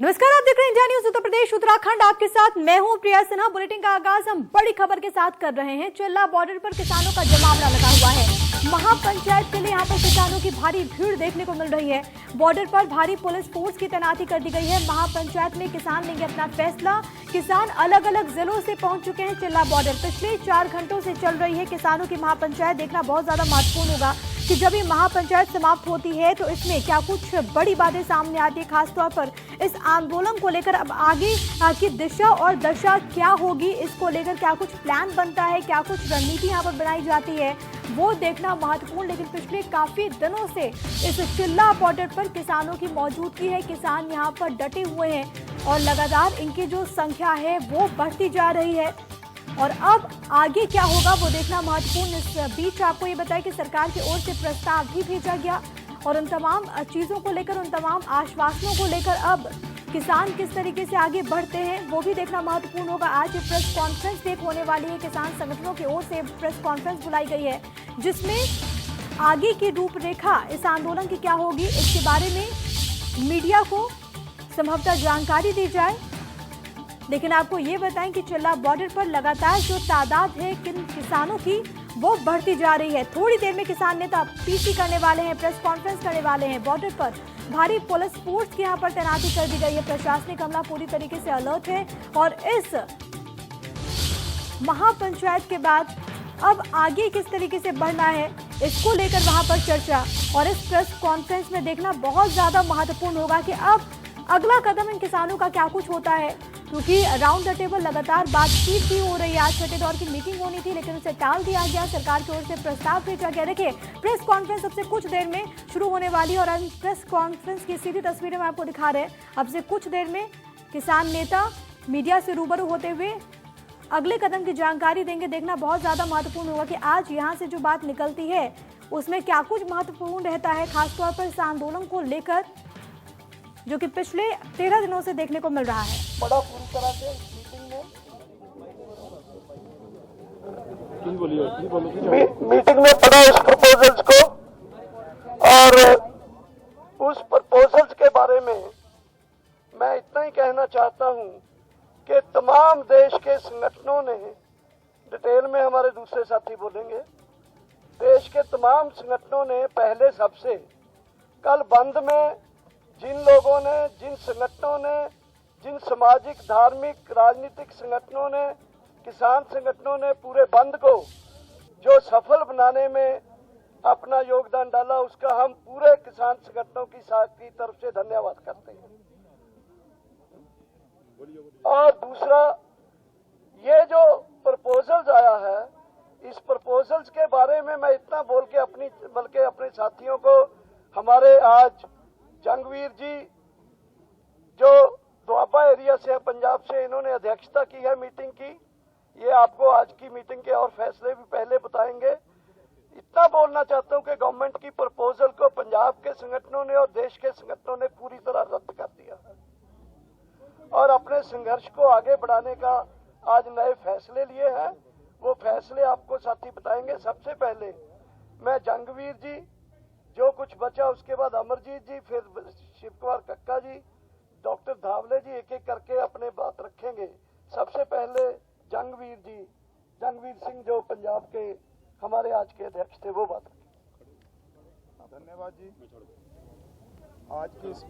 नमस्कार, आप देख रहे हैं इंडिया न्यूज उत्तर प्रदेश उत्तराखंड। आपके साथ मैं हूं प्रिया सिन्हा। बुलेटिन का आगाज हम बड़ी खबर के साथ कर रहे हैं। चिल्ला बॉर्डर पर किसानों का जमावड़ा लगा हुआ है। महापंचायत के लिए यहां पर किसानों की भारी भीड़ देखने को मिल रही है। बॉर्डर पर भारी पुलिस फोर्स की तैनाती कर दी गई है। महापंचायत में किसान लेंगे अपना फैसला। किसान अलग अलग जिलों से पहुंच चुके हैं चिल्ला बॉर्डर। पिछले 4 घंटों से चल रही है किसानों की महापंचायत। देखना बहुत ज्यादा महत्वपूर्ण होगा कि जब ये महापंचायत समाप्त होती है तो इसमें क्या कुछ बड़ी बातें सामने आती है। खासतौर पर इस आंदोलन को लेकर अब आगे की दिशा और दशा क्या होगी, इसको लेकर क्या कुछ प्लान बनता है, क्या कुछ रणनीति यहाँ पर बनाई जाती है, वो देखना महत्वपूर्ण। लेकिन पिछले काफी दिनों से इस चिल्ला बॉर्डर पर किसानों की मौजूदगी है। किसान यहाँ पर डटे हुए हैं और लगातार इनकी जो संख्या है वो बढ़ती जा रही है। और अब आगे क्या होगा वो देखना महत्वपूर्ण। इस बीच आपको ये बताया कि सरकार की ओर से प्रस्ताव भी भेजा गया और उन तमाम चीजों को लेकर, उन तमाम आश्वासनों को लेकर अब किसान किस तरीके से आगे बढ़ते हैं वो भी देखना महत्वपूर्ण होगा। आज प्रेस कॉन्फ्रेंस एक होने वाली है। किसान संगठनों की ओर से प्रेस कॉन्फ्रेंस बुलाई गई है जिसमें आगे की रूपरेखा इस आंदोलन की क्या होगी, इसके बारे में मीडिया को संभवतः जानकारी दी जाए। लेकिन आपको ये बताएं कि चिल्ला बॉर्डर पर लगातार जो तादाद है किन किसानों की वो बढ़ती जा रही है। थोड़ी देर में किसान नेता पीसी करने वाले हैं, प्रेस कॉन्फ्रेंस करने वाले हैं। बॉर्डर पर भारी पुलिस फोर्स की यहाँ पर तैनाती कर दी गई है। प्रशासनिक अमला पूरी तरीके से अलर्ट है और इस महापंचायत के बाद अब आगे किस तरीके से बढ़ना है इसको लेकर वहां पर चर्चा और इस प्रेस कॉन्फ्रेंस में देखना बहुत ज्यादा महत्वपूर्ण होगा कि अब अगला कदम इन किसानों का क्या कुछ होता है। क्योंकि राउंड द टेबल लगातार बातचीत भी हो रही है। आज छठे दौर की मीटिंग होनी थी लेकिन उसे टाल दिया गया। सरकार की ओर से प्रस्ताव भेजा गया। देखिए, प्रेस कॉन्फ्रेंस अब से कुछ देर में शुरू होने वाली है और प्रेस कॉन्फ्रेंस की सीधी तस्वीरें मैं आपको दिखा रहे हैं। अब से कुछ देर में किसान नेता मीडिया से रूबरू होते हुए अगले कदम की जानकारी देंगे। देखना बहुत ज्यादा महत्वपूर्ण होगा कि आज यहाँ से जो बात निकलती है उसमें क्या कुछ महत्वपूर्ण रहता है, खासतौर पर इस आंदोलन को लेकर जो कि पिछले 13 दिनों से देखने को मिल रहा है। बड़ा पूरी तरह से मीटिंग में पढ़ा उस प्रपोजल्स को और उस प्रपोजल्स के बारे में मैं इतना ही कहना चाहता हूं कि तमाम देश के संगठनों ने, डिटेल में हमारे दूसरे साथी बोलेंगे, देश के तमाम संगठनों ने पहले सबसे कल बंद में जिन लोगों ने, जिन संगठनों ने, जिन सामाजिक, धार्मिक, राजनीतिक संगठनों ने, किसान संगठनों ने पूरे बंद को जो सफल बनाने में अपना योगदान डाला उसका हम पूरे किसान संगठनों की तरफ से धन्यवाद करते हैं। और दूसरा, ये जो प्रपोजल्स आया है, इस प्रपोजल्स के बारे में मैं इतना बोल के बल्कि अपने साथियों को, हमारे आज जंगवीर जी जो दुआबा एरिया से है, पंजाब से, इन्होंने अध्यक्षता की है मीटिंग की। ये आपको आज की मीटिंग के और फैसले भी पहले बताएंगे। इतना बोलना चाहता हूं कि गवर्नमेंट की प्रपोजल को पंजाब के संगठनों ने और देश के संगठनों ने पूरी तरह रद्द कर दिया है और अपने संघर्ष को आगे बढ़ाने का आज नए फैसले लिए हैं। वो फैसले आपको साथी बताएंगे। सबसे पहले मैं जंगवीर जी, जो कुछ बचा उसके बाद अमरजीत जी, फिर शिव कुमार कक्का जी, डॉक्टर धावले जी, एक एक करके अपने बात रखेंगे। सबसे पहले जंगवीर जी, जंगवीर सिंह जो पंजाब के हमारे आज के अध्यक्ष थे, वो बात रखेंगे। धन्यवाद जी। आज की इस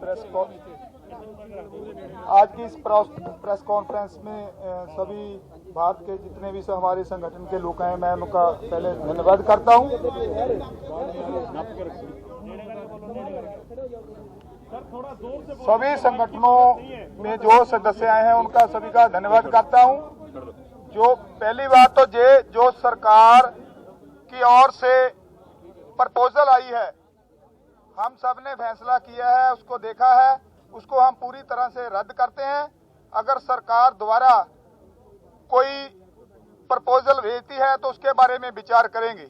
प्रेस कॉन्फ्रेंस में सभी भारत के जितने भी हमारे संगठन के लोग हैं, मैं उनका पहले धन्यवाद करता हूं। सभी संगठनों में जो सदस्य आए हैं उनका सभी का धन्यवाद करता हूं। जो पहली बात तो जो सरकार की ओर से प्रपोजल आई है, हम सब ने फैसला किया है, उसको देखा है, उसको हम पूरी तरह से रद्द करते हैं। अगर सरकार द्वारा कोई प्रपोजल भेजती है तो उसके बारे में विचार करेंगे।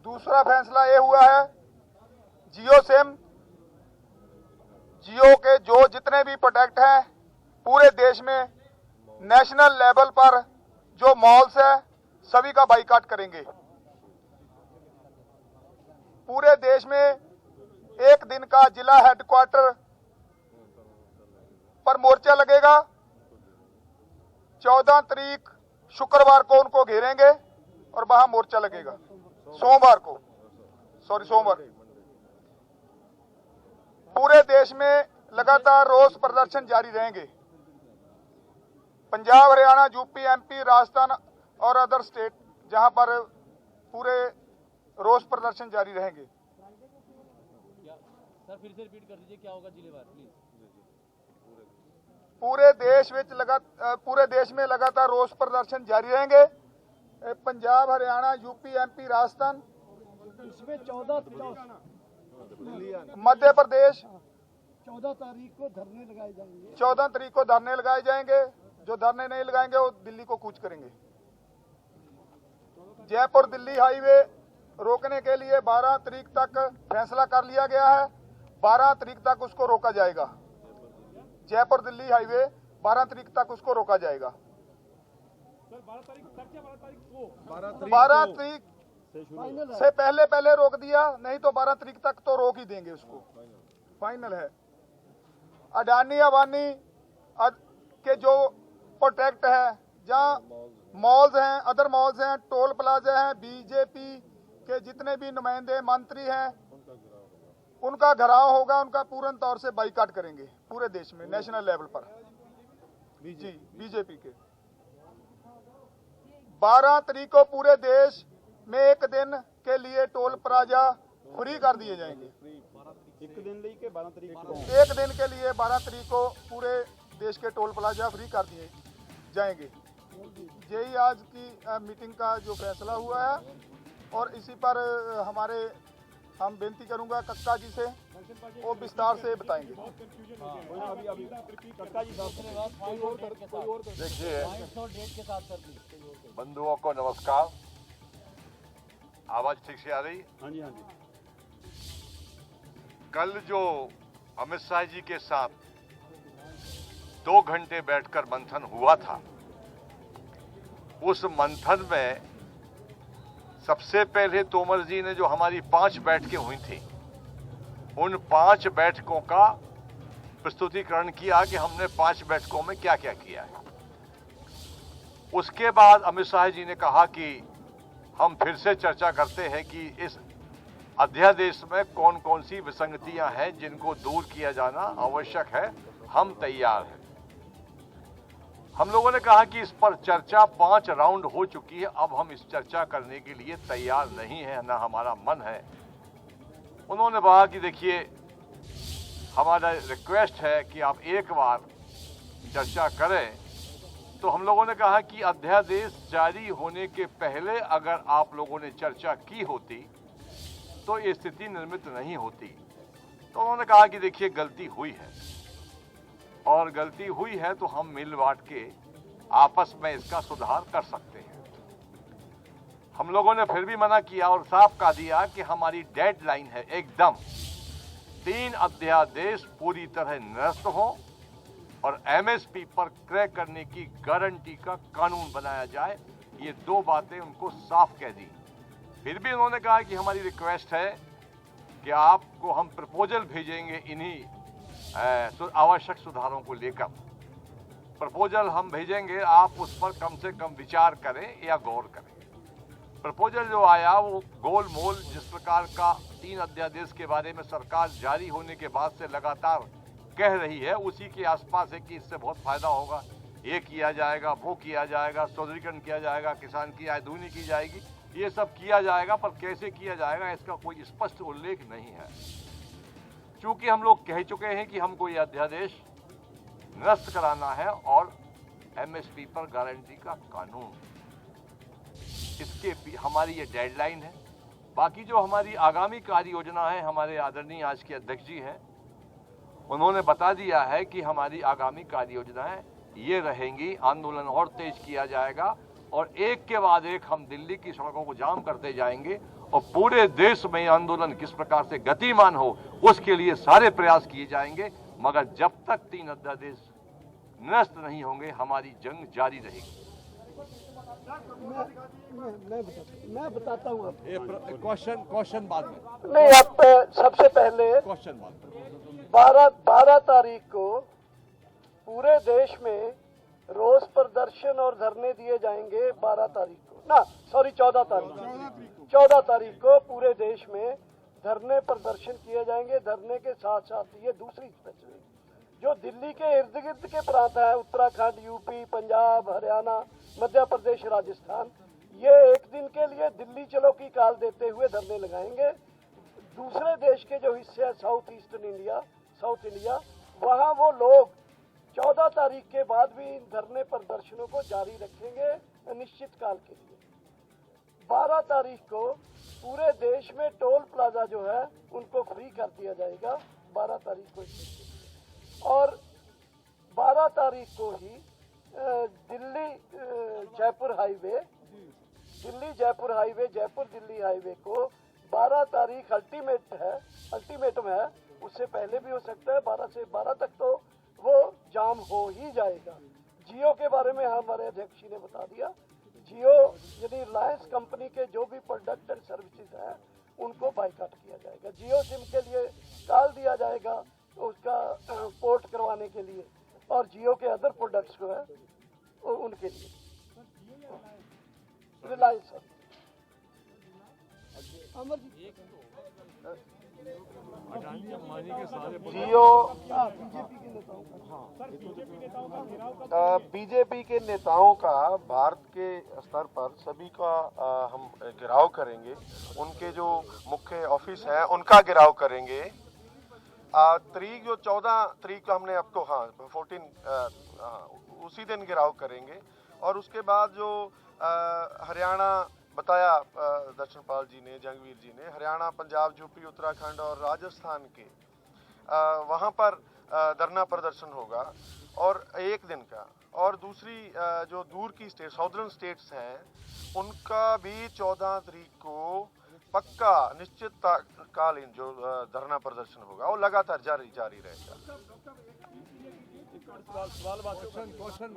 दूसरा फैसला ये हुआ है, जियो सिम, जियो के जो जितने भी प्रोडक्ट हैं पूरे देश में नेशनल लेवल पर जो मॉल्स है सभी का बाइकाट करेंगे। पूरे देश में एक दिन का जिला हेडक्वार्टर पर मोर्चा लगेगा। 14 तारीख शुक्रवार को उनको घेरेंगे और वहां मोर्चा लगेगा। सोमवार। पूरे देश में लगातार रोष प्रदर्शन जारी रहेंगे। पंजाब, हरियाणा, यूपी, एमपी, राजस्थान और अदर स्टेट जहां पर पूरे रोष प्रदर्शन जारी रहेंगे। सर फिर से रिपीट कर दीजिए, क्या होगा जिलेवार प्लीज। पूरे देश में लगातार रोष प्रदर्शन जारी रहेंगे। पंजाब, हरियाणा, यूपी, एमपी, राजस्थान, इसमें 14 मध्य प्रदेश 14 तारीख को धरने लगाए जाएंगे। 14 तारीख को धरने लगाए जाएंगे। जो धरने नहीं लगाएंगे वो दिल्ली को कूच करेंगे। जयपुर दिल्ली हाईवे रोकने के लिए 12 तारीख तक फैसला कर लिया गया है। 12 तारीख तक उसको रोका जाएगा। जयपुर दिल्ली हाईवे 12 तारीख तक उसको रोका जाएगा। 12 तारीख से पहले रोक दिया, नहीं तो 12 तारीख तक तो रोक ही देंगे उसको। फाइनल है। अडानी अंबानी के जो प्रोटेक्ट है, जहां मॉल्स हैं, अदर मॉल्स हैं, टोल प्लाजा हैं, बीजेपी के जितने भी नुमाइंदे मंत्री हैं, उनका घेराव होगा। उनका पूर्ण तौर से बाइकाट करेंगे पूरे देश में, नेशनल लेवल पर। जी, बीजेपी के 12 तारीख को पूरे देश में एक दिन के लिए टोल प्लाजा फ्री कर दिए जाएंगे। एक दिन के 12 तारीख को एक दिन के लिए 12 तारीख को पूरे देश के टोल प्लाजा फ्री कर दिए जाएंगे। यही आज की मीटिंग का जो फैसला हुआ है और इसी पर हम बेनती करूंगा कक्का जी से, वो विस्तार से बताएंगे। देखिए बंधुओं को नमस्कार। आवाज ठीक से आ रही? हाँ जी, हाँ जी। कल जो अमित शाह जी के साथ 2 घंटे बैठकर मंथन हुआ था, उस मंथन में सबसे पहले तोमर जी ने जो हमारी 5 बैठकें हुई थी, उन 5 बैठकों का प्रस्तुतिकरण किया कि हमने 5 बैठकों में क्या क्या किया है। उसके बाद अमित शाह जी ने कहा कि हम फिर से चर्चा करते हैं कि इस अध्यादेश में कौन कौन सी विसंगतियां हैं जिनको दूर किया जाना आवश्यक है। हम तैयार हैं। हम लोगों ने कहा कि इस पर चर्चा 5 राउंड हो चुकी है, अब हम इस चर्चा करने के लिए तैयार नहीं है, ना हमारा मन है। उन्होंने कहा कि देखिए, हमारा रिक्वेस्ट है कि आप एक बार चर्चा करें। तो हम लोगों ने कहा कि अध्यादेश जारी होने के पहले अगर आप लोगों ने चर्चा की होती तो ये स्थिति निर्मित नहीं होती। तो उन्होंने कहा कि देखिए, गलती हुई है और गलती हुई है तो हम मिल बांट के आपस में इसका सुधार कर सकते हैं। हम लोगों ने फिर भी मना किया और साफ कह दिया कि हमारी डेडलाइन है एकदम 3 अध्यादेश पूरी तरह निरस्त हो और एमएसपी पर क्रय करने की गारंटी का कानून बनाया जाए। ये 2 बातें उनको साफ कह दी। फिर भी उन्होंने कहा कि हमारी रिक्वेस्ट है कि आपको हम प्रपोजल भेजेंगे इन्हीं आवश्यक सुधारों को लेकर। प्रपोजल हम भेजेंगे, आप उस पर कम से कम विचार करें या गौर करें। प्रपोजल जो आया वो गोल मोल जिस प्रकार का 3 अध्यादेश के बारे में सरकार जारी होने के बाद से लगातार कह रही है, उसी के आसपास है कि इससे बहुत फायदा होगा, ये किया जाएगा, वो किया जाएगा, सौंदर्यीकरण किया जाएगा, किसान की आय दूनी की जाएगी, ये सब किया जाएगा। पर कैसे किया जाएगा इसका कोई स्पष्ट उल्लेख नहीं है। चूंकि हम लोग कह चुके हैं कि हमको ये अध्यादेश निरस्त कराना है और एमएसपी पर गारंटी का कानून, इसके हमारी ये डेडलाइन है। बाकी जो हमारी आगामी कार्य योजना है, हमारे आदरणीय आज के अध्यक्ष जी हैं, उन्होंने बता दिया है कि हमारी आगामी कार्य योजनाएं ये रहेंगी। आंदोलन और तेज किया जाएगा और एक के बाद एक हम दिल्ली की सड़कों को जाम करते जाएंगे और पूरे देश में आंदोलन किस प्रकार से गतिमान हो उसके लिए सारे प्रयास किए जाएंगे। मगर जब तक 3 अध्यादेश निरस्त नहीं होंगे, हमारी जंग जारी रहेगी। मैं बताता हूँ आपको। क्वेश्चन बाद में, नहीं, आप सबसे पहले क्वेश्चन बाद में। 12 तारीख को पूरे देश में रोज प्रदर्शन और धरने दिए जाएंगे। 12 तारीख को ना, सॉरी 14 तारीख को पूरे देश में धरने प्रदर्शन किए जाएंगे। धरने के साथ साथ ये दूसरी स्पेशल जो दिल्ली के इर्द गिर्द के प्रांत है, उत्तराखंड, यूपी, पंजाब, हरियाणा, मध्य प्रदेश, राजस्थान, ये एक दिन के लिए दिल्ली चलो की काल देते हुए धरने लगाएंगे। दूसरे देश के जो हिस्से हैं साउथ इंडिया, वहाँ वो लोग 14 तारीख के बाद भी इन धरने प्रदर्शनों को जारी रखेंगे अनिश्चित काल के लिए। 12 तारीख को पूरे देश में टोल प्लाजा जो है उनको फ्री कर दिया जाएगा। 12 तारीख को और 12 तारीख को ही दिल्ली जयपुर हाईवे, जयपुर दिल्ली हाईवे को 12 तारीख अल्टीमेटम है। उससे पहले भी हो सकता है, 12 से 12 तक तो वो जाम हो ही जाएगा। जियो के बारे में हमारे अध्यक्ष जी ने बता दिया। जियो यानी रिलायंस कंपनी के जो भी प्रोडक्ट एंड सर्विसेज हैं उनको बाइकाट किया जाएगा। जियो सिम के लिए कॉल दिया जाएगा उसका पोर्ट करवाने के लिए, और जियो के अदर प्रोडक्ट्स जो है उनके लिए रिलायंस है। बीजेपी के नेताओं का भारत के स्तर पर सभी का हम घेराव करेंगे। उनके जो मुख्य ऑफिस है उनका घेराव करेंगे। तारीख जो 14 तारीख को हमने आपको 14 उसी दिन घेराव करेंगे। और उसके बाद जो हरियाणा बताया दर्शनपाल जी ने, जंगवीर जी ने, हरियाणा, पंजाब, यूपी, उत्तराखंड और राजस्थान के वहाँ पर धरना प्रदर्शन होगा और एक दिन का। और दूसरी जो दूर की स्टेट, साउदर्न स्टेट्स हैं, उनका भी 14 तारीख को पक्का निश्चितकालीन जो धरना प्रदर्शन होगा वो लगातार जारी रहेगा। क्वेश्चन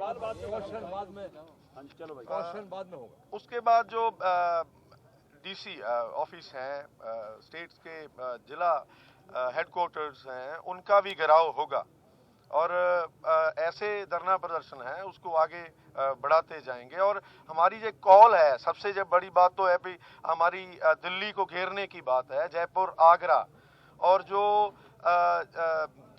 बाद में होगा। उसके बाद जो डीसी ऑफिस हैं, स्टेट्स के जिला हेडक्वार्टर्स हैं, उनका भी घेराव होगा। और ऐसे धरना प्रदर्शन है उसको आगे बढ़ाते जाएंगे। और हमारी जो कॉल है, सबसे जो बड़ी बात तो है भी हमारी दिल्ली को घेरने की बात है, जयपुर, आगरा, और जो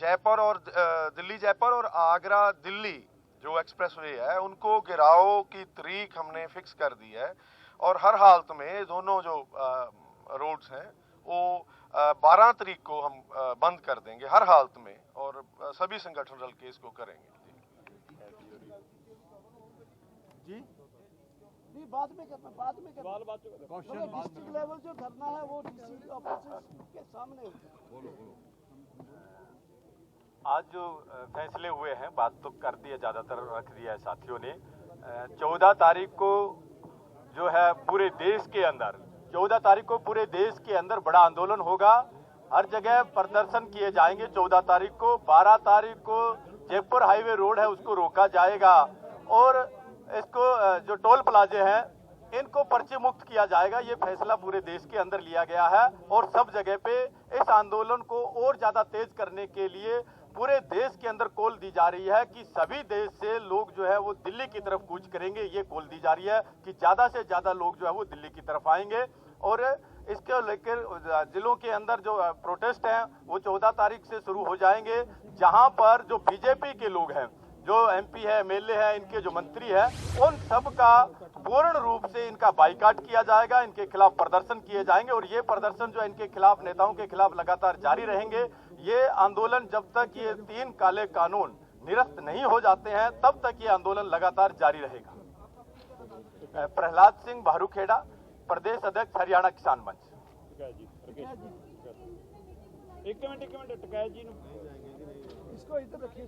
जयपुर और आगरा दिल्ली जो एक्सप्रेसवे है उनको घेराव की तारीख हमने फिक्स कर दी है। और हर हालत में दोनों जो रोड्स हैं वो 12 तारीख को हम बंद कर देंगे हर हालत में, और सभी संगठन रल के इसको करेंगे। जी नहीं, बाद में करना डिस्ट्रिक्ट लेवल जो धरना है वो डीसी ऑफिस के सामने होगा। आज जो फैसले हुए हैं, बात तो कर दिया, ज्यादातर रख दिया है साथियों ने। 14 तारीख को जो है पूरे देश के अंदर 14 तारीख को पूरे देश के अंदर बड़ा आंदोलन होगा। हर जगह प्रदर्शन किए जाएंगे। 14 तारीख को 12 तारीख को जयपुर हाईवे रोड है उसको रोका जाएगा, और इसको जो टोल प्लाजे हैं इनको पर्चे मुक्त किया जाएगा। ये फैसला पूरे देश के अंदर लिया गया है, और सब जगह पे इस आंदोलन को और ज्यादा तेज करने के लिए पूरे देश के अंदर कॉल दी जा रही है कि सभी देश से लोग जो है वो दिल्ली की तरफ कूच करेंगे। ये कॉल दी जा रही है कि ज्यादा से ज्यादा लोग जो है वो दिल्ली की तरफ आएंगे। और इसके लेकर जिलों के अंदर जो प्रोटेस्ट हैं वो 14 तारीख से शुरू हो जाएंगे, जहां पर जो बीजेपी के लोग हैं, जो एमपी है, एमएलए है, इनके जो मंत्री है, उन सब का पूर्ण रूप से इनका बाइकाट किया जाएगा। इनके खिलाफ प्रदर्शन किए जाएंगे, और ये प्रदर्शन जो इनके खिलाफ, नेताओं के खिलाफ लगातार जारी रहेंगे। ये आंदोलन जब तक ये 3 काले कानून निरस्त नहीं हो जाते हैं तब तक ये आंदोलन लगातार जारी रहेगा। प्रहलाद सिंह भारूखेड़ा, प्रदेश अध्यक्ष, हरियाणा किसान मंच। एक मिनट टिकैत जी इसको इधर रखिए।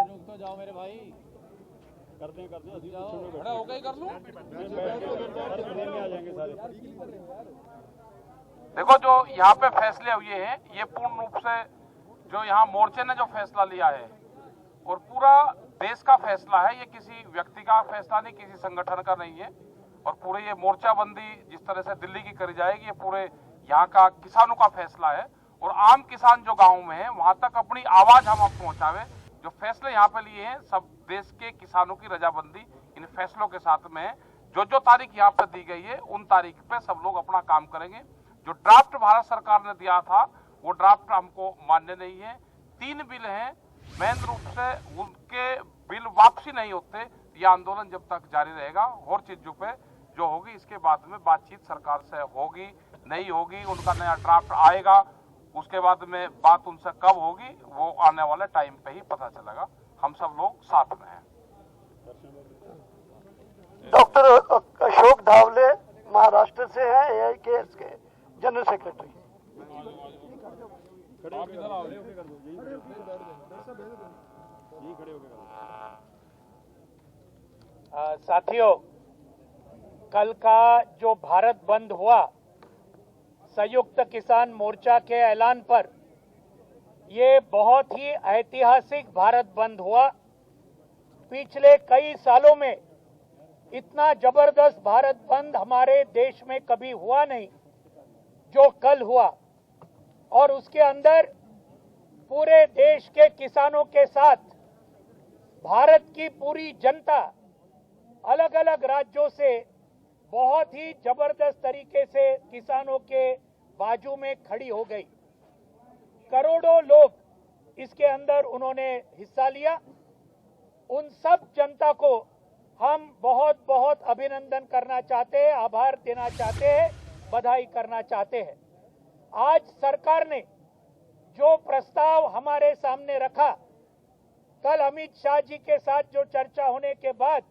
रुक तो जाओ मेरे भाई, करते हैं खड़ा होकर ही कर लूं। आ जाएंगे सारे। देखो, जो यहाँ पे फैसले हुए हैं ये पूर्ण रूप से जो यहाँ मोर्चे ने जो फैसला लिया है और पूरा देश का फैसला है, ये किसी व्यक्ति का फैसला नहीं, किसी संगठन का नहीं है। और पूरे ये मोर्चाबंदी जिस तरह से दिल्ली की करी जाएगी, ये पूरे यहाँ का किसानों का फैसला है। और आम किसान जो गाँव में है वहां तक अपनी आवाज हम पहुंचावे। जो फैसले यहाँ पे लिए हैं सब देश के किसानों की रजाबंदी इन फैसलों के साथ में है। जो जो तारीख यहाँ पे दी गई है उन तारीख पे सब लोग अपना काम करेंगे। जो ड्राफ्ट भारत सरकार ने दिया था वो ड्राफ्ट हमको मान्य नहीं है। 3 बिल हैं, मेन रूप से उनके बिल वापसी नहीं होते, यह आंदोलन जब तक जारी रहेगा। और चीजों पे जो होगी इसके बाद में बातचीत सरकार से होगी नहीं होगी, उनका नया ड्राफ्ट आएगा, उसके बाद में बात उनसे कब होगी वो आने वाले टाइम पे ही पता चलेगा। हम सब लोग साथ में हैं। डॉक्टर अशोक धावले महाराष्ट्र से हैं, AIKS के जनरल सेक्रेटरी। आप इधर आओ, यहीं खड़े होके साथियों, कल का जो भारत बंद हुआ संयुक्त किसान मोर्चा के ऐलान पर, ये बहुत ही ऐतिहासिक भारत बंद हुआ। पिछले कई सालों में इतना जबरदस्त भारत बंद हमारे देश में कभी हुआ नहीं जो कल हुआ। और उसके अंदर पूरे देश के किसानों के साथ भारत की पूरी जनता अलग अलग राज्यों से बहुत ही जबरदस्त तरीके से किसानों के बाजू में खड़ी हो गई। करोड़ों लोग इसके अंदर उन्होंने हिस्सा लिया। उन सब जनता को हम बहुत बहुत अभिनंदन करना चाहते हैं, आभार देना चाहते हैं, बधाई करना चाहते हैं। आज सरकार ने जो प्रस्ताव हमारे सामने रखा, कल अमित शाह जी के साथ जो चर्चा होने के बाद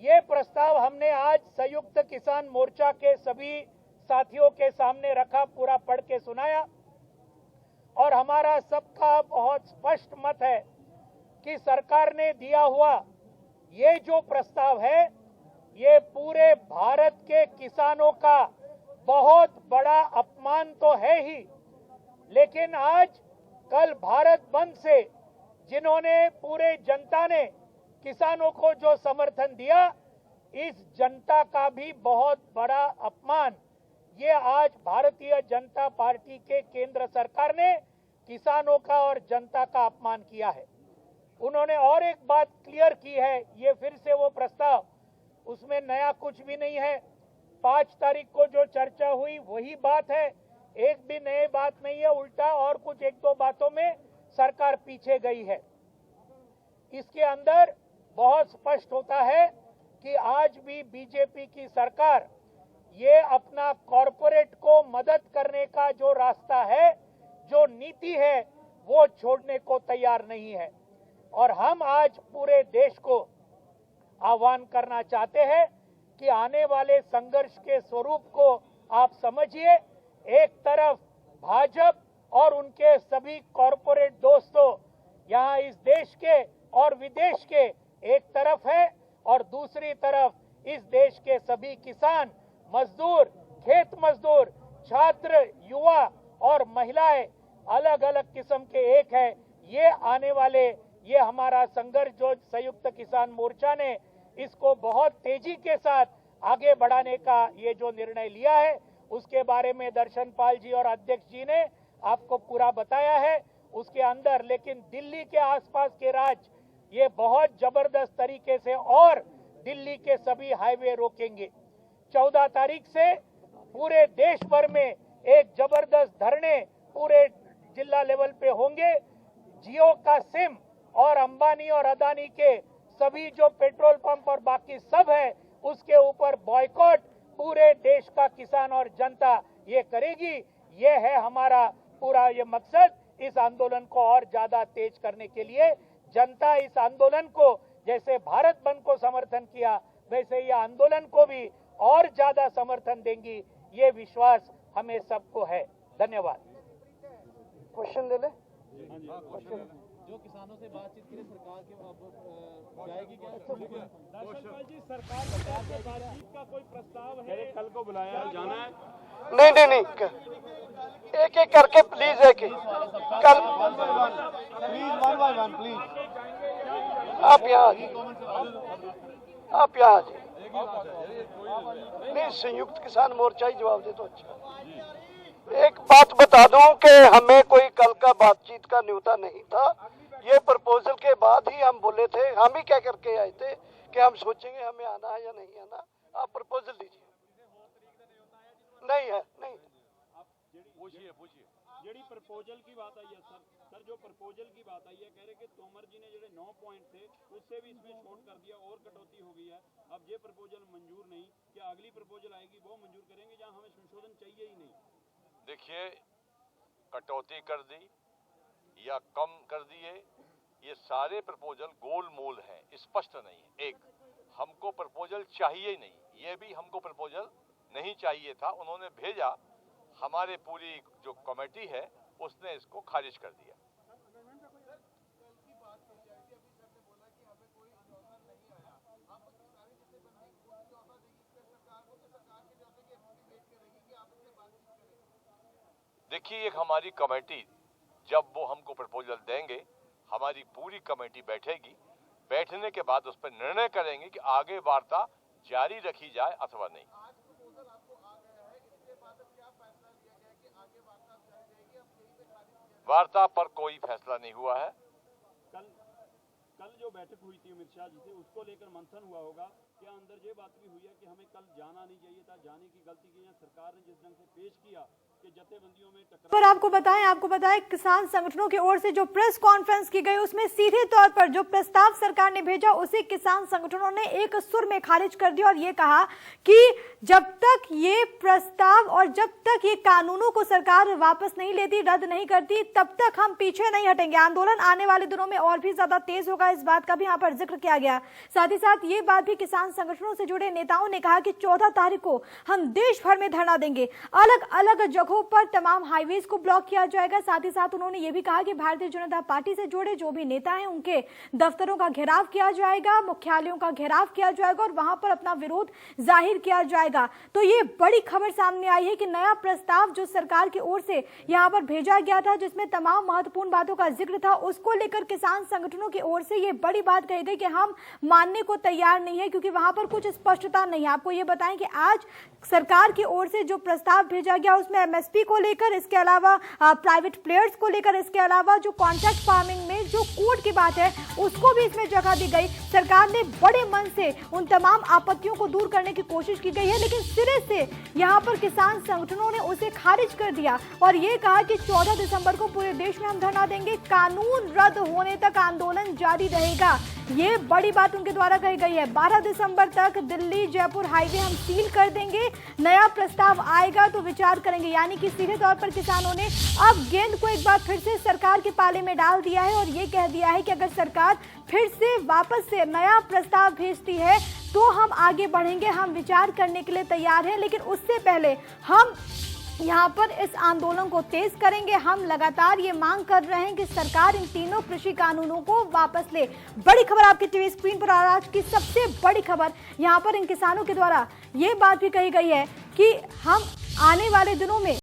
ये प्रस्ताव हमने आज संयुक्त किसान मोर्चा के सभी साथियों के सामने रखा, पूरा पढ़ के सुनाया। और हमारा सबका बहुत स्पष्ट मत है कि सरकार ने दिया हुआ ये जो प्रस्ताव है, ये पूरे भारत के किसानों का बहुत बड़ा अपमान तो है ही, लेकिन आज कल भारत बंद से जिन्होंने पूरे जनता ने किसानों को जो समर्थन दिया, इस जनता का भी बहुत बड़ा अपमान ये आज भारतीय जनता पार्टी के केंद्र सरकार ने किसानों का और जनता का अपमान किया है। उन्होंने और एक बात क्लियर की है, ये फिर से वो प्रस्ताव, उसमें नया कुछ भी नहीं है। 5 तारीख को जो चर्चा हुई वही बात है, एक भी नई बात नहीं है, उल्टा और कुछ 1-2 बातों में सरकार पीछे गई है। इसके अंदर बहुत स्पष्ट होता है कि आज भी बीजेपी की सरकार ये अपना कॉरपोरेट को मदद करने का जो रास्ता है, जो नीति है, वो छोड़ने को तैयार नहीं है। और हम आज पूरे देश को आह्वान करना चाहते हैं कि आने वाले संघर्ष के स्वरूप को आप समझिए। एक तरफ भाजपा और उनके सभी कॉरपोरेट दोस्तों यहाँ इस देश के और विदेश के एक तरफ है, और दूसरी तरफ इस देश के सभी किसान, मजदूर, खेत मजदूर, छात्र, युवा और महिलाएं अलग अलग किस्म के एक है। ये आने वाले ये हमारा संघर्ष जो संयुक्त किसान मोर्चा ने इसको बहुत तेजी के साथ आगे बढ़ाने का ये जो निर्णय लिया है, उसके बारे में दर्शन पाल जी और अध्यक्ष जी ने आपको पूरा बताया है। उसके अंदर लेकिन दिल्ली के आसपास के राज्य ये बहुत जबरदस्त तरीके से और दिल्ली के सभी हाईवे रोकेंगे। 14 तारीख से पूरे देश भर में एक जबरदस्त धरने पूरे जिला लेवल पे होंगे। जियो का सिम और अंबानी और अदानी के सभी जो पेट्रोल पंप और बाकी सब है, उसके ऊपर बॉयकॉट पूरे देश का किसान और जनता ये करेगी। ये है हमारा पूरा ये मकसद। इस आंदोलन को और ज्यादा तेज करने के लिए जनता इस आंदोलन को जैसे भारत बंद को समर्थन किया, वैसे ये आंदोलन को भी और ज्यादा समर्थन देंगी, ये विश्वास हमें सबको है। धन्यवाद। क्वेश्चन ले ले। जो किसानों से बातचीत के लिए सरकार के अब जाएगी क्या? दर्शनपाल जी, सरकार से बातचीत का कोई प्रस्ताव है? कल को बुलाया जाना है? नहीं, एक एक करके प्लीज, एक एक कल please one by one please. आप यहाँ आ जाइए, आप यहाँ आ जाइए। नहीं, संयुक्त किसान मोर्चा ही जवाब दे तो अच्छा। एक बात बता दूं कि हमें कोई कल का बातचीत का न्योता नहीं था। ये प्रपोजल के बाद ही हम बोले थे, हम ही कह करके आए थे कि हम सोचेंगे हमें आना है या नहीं आना। आप प्रपोजल दीजिए। नहीं है, नहीं पूछिए ਜਿਹੜੀ प्रपोजल की बात आई है सर जो प्रपोजल की बात आई है, कह रहे कि तोमर जी ने जो 9 पॉइंट थे उससे भी इसमें छोड़ कर दिया और कटौती हो गई है। अब ये प्रपोजल मंजूर नहीं, क्या अगली प्रपोजल आएगी वो मंजूर करेंगे जहां हमें संशोधन चाहिए ही नहीं? देखिए, कटौती कर दी या कम कर दिए, ये सारे प्रपोजल गोलमोल हैं, स्पष्ट नहीं है। एक, हमको प्रपोजल चाहिए ही नहीं, ये भी हमको प्रपोजल नहीं चाहिए था। उन्होंने भेजा, हमारे पूरी जो कमेटी है उसने इसको खारिज कर दिया। देखिए, एक हमारी कमेटी, जब वो हमको प्रपोजल देंगे, हमारी पूरी कमेटी बैठेगी। बैठने के बाद उस पर निर्णय करेंगे कि आगे वार्ता जारी रखी जाए अथवा नहीं। वार्ता पर कोई फैसला नहीं हुआ है। कल जो बैठक हुई थी अमित शाह जी से, उसको लेकर मंथन हुआ होगा। क्या अंदर ये बात भी हुई है कि हमें कल जाना नहीं चाहिए था, जाने की गलती की है सरकार ने जिस ढंग से पेश किया कि जथेबंदियों में टकराव। पर आपको बताएं किसान संगठनों की ओर से जो प्रेस कॉन्फ्रेंस की गई उसमें सीधे तौर पर जो प्रस्ताव सरकार ने भेजा उसे किसान संगठनों ने एक सुर में खारिज कर दिया और ये कहा कि जब तक ये प्रस्ताव और जब तक ये कानूनों को सरकार वापस नहीं लेती, रद्द नहीं करती, तब तक हम पीछे नहीं हटेंगे। आंदोलन आने वाले दिनों में और भी ज्यादा तेज होगा, इस बात का भी यहाँ पर जिक्र किया गया। साथ ही साथ ये बात भी किसान संगठनों से जुड़े नेताओं ने कहा कि 14 तारीख को हम देश भर में धरना देंगे, अलग अलग जगहों पर तमाम हाईवेज को ब्लॉक किया जाएगा। साथ ही साथ उन्होंने ये भी कहा कि भारतीय जनता पार्टी से जुड़े जो भी नेता हैं उनके दफ्तरों का घेराव किया जाएगा, मुख्यालयों का घेराव किया जाएगा और वहां पर अपना विरोध जाहिर किया जाएगा। तो ये बड़ी खबर सामने आई है कि नया प्रस्ताव जो सरकार की ओर से यहां पर भेजा गया था, जिसमें तमाम महत्वपूर्ण बातों का जिक्र था, उसको लेकर किसान संगठनों की ओर से ये बड़ी बात कही गई कि हम मानने को तैयार नहीं है, क्योंकि वहां पर कुछ स्पष्टता नहीं है। आपको ये बताएं कि आज सरकार की ओर से जो प्रस्ताव भेजा गया उसमें एमएसपी को लेकर, इसके अलावा प्राइवेट प्लेयर्स को लेकर, इसके अलावा जो कॉन्ट्रैक्ट फार्मिंग में जो कोड की बात है उसको भी इसमें जगह दी गई। सरकार ने बड़े मन से उन तमाम आपत्तियों को दूर करने की कोशिश की गई है, लेकिन सिरे से यहां पर किसान संगठनों ने उसे खारिज कर दिया और ये कहा कि 14 दिसंबर को पूरे देश में हम धरना देंगे, कानून रद्द होने तक आंदोलन जारी रहेगा। ये बड़ी बात उनके द्वारा कही गई है। 12 दिसंबर तक दिल्ली जयपुर हाईवे हम सील कर देंगे, नया प्रस्ताव आएगा तो विचार करेंगे। यानी कि सीधे तौर पर किसानों ने अब गेंद को एक बार फिर से सरकार के पाले में डाल दिया है और ये कह दिया है कि अगर सरकार फिर से वापस से नया प्रस्ताव भेजती है तो हम आगे बढ़ेंगे, हम विचार करने के लिए तैयार हैं, लेकिन उससे पहले हम यहाँ पर इस आंदोलन को तेज करेंगे। हम लगातार ये मांग कर रहे हैं कि सरकार इन तीनों कृषि कानूनों को वापस ले। बड़ी खबर आपकी टीवी स्क्रीन पर, और आज की सबसे बड़ी खबर यहाँ पर इन किसानों के द्वारा ये बात भी कही गई है कि हम आने वाले दिनों में